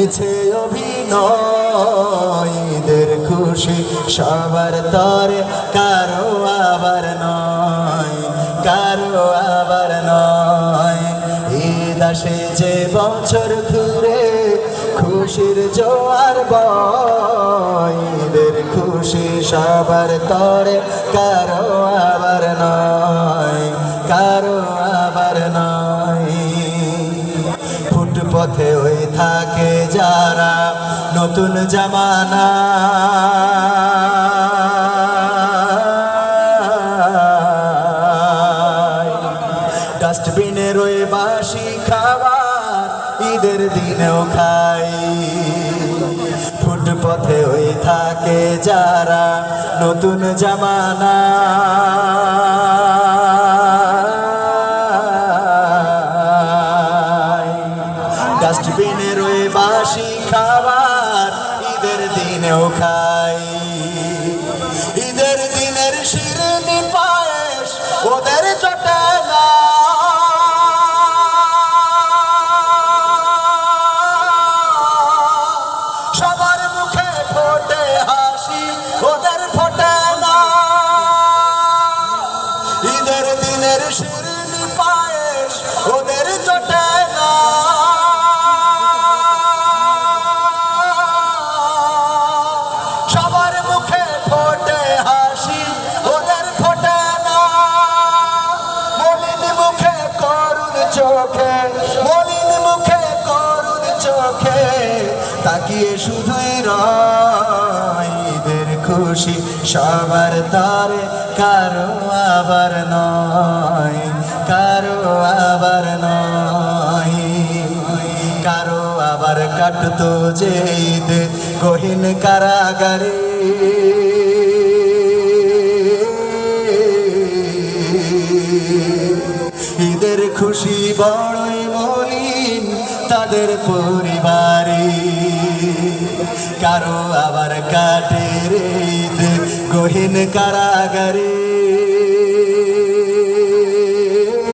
মিছে অভিনয়, ঈদের খুশি সবার তরে, কারো আবার নয়, কারো আবার নয়। ঈদ আসে যে বছর ঘুরে, খুশির জোয়ার বয়, ঈদের খুশি সবার তরে, কারো আবার নয়, কারো আবার নয়। ফুটপথে ওই থাকে যারা নতুন জামানা, ডাস্টবিনের ওই বাসি খাবার ঈদের দিনেও খাই। ফুটপথে ওই থাকে যারা নতুন জামানা, ডাস্টবিনের ওই বাসি খাবার ঈদের দিনেও খাই। ঈদের দিনের শিরনি পায়েস ওদের চটে না, সবার মুখে ফোটে হাসি ওদের ফোটে না। ঈদের দিনের শিরনি পায়েস ওদের চটে না, সবার মুখে ফোটে হাসি ওদের ফোটে না। মলিন মুখে করুণ চোখে, মলিন মুখে করুণ চোখে তাকিয়ে শুধুই রয়, ঈদের খুশি সবার তরে, কারো আবার নয়, কারো আবার নয়। কারো আবার কাটতো যে ঈদ গহীন কারাগারে, ঈদের খুশি বড়ই মলিন তাদের পরিবারে। কারো আবার কাটে রে ঈদ গহীন কারাগারে।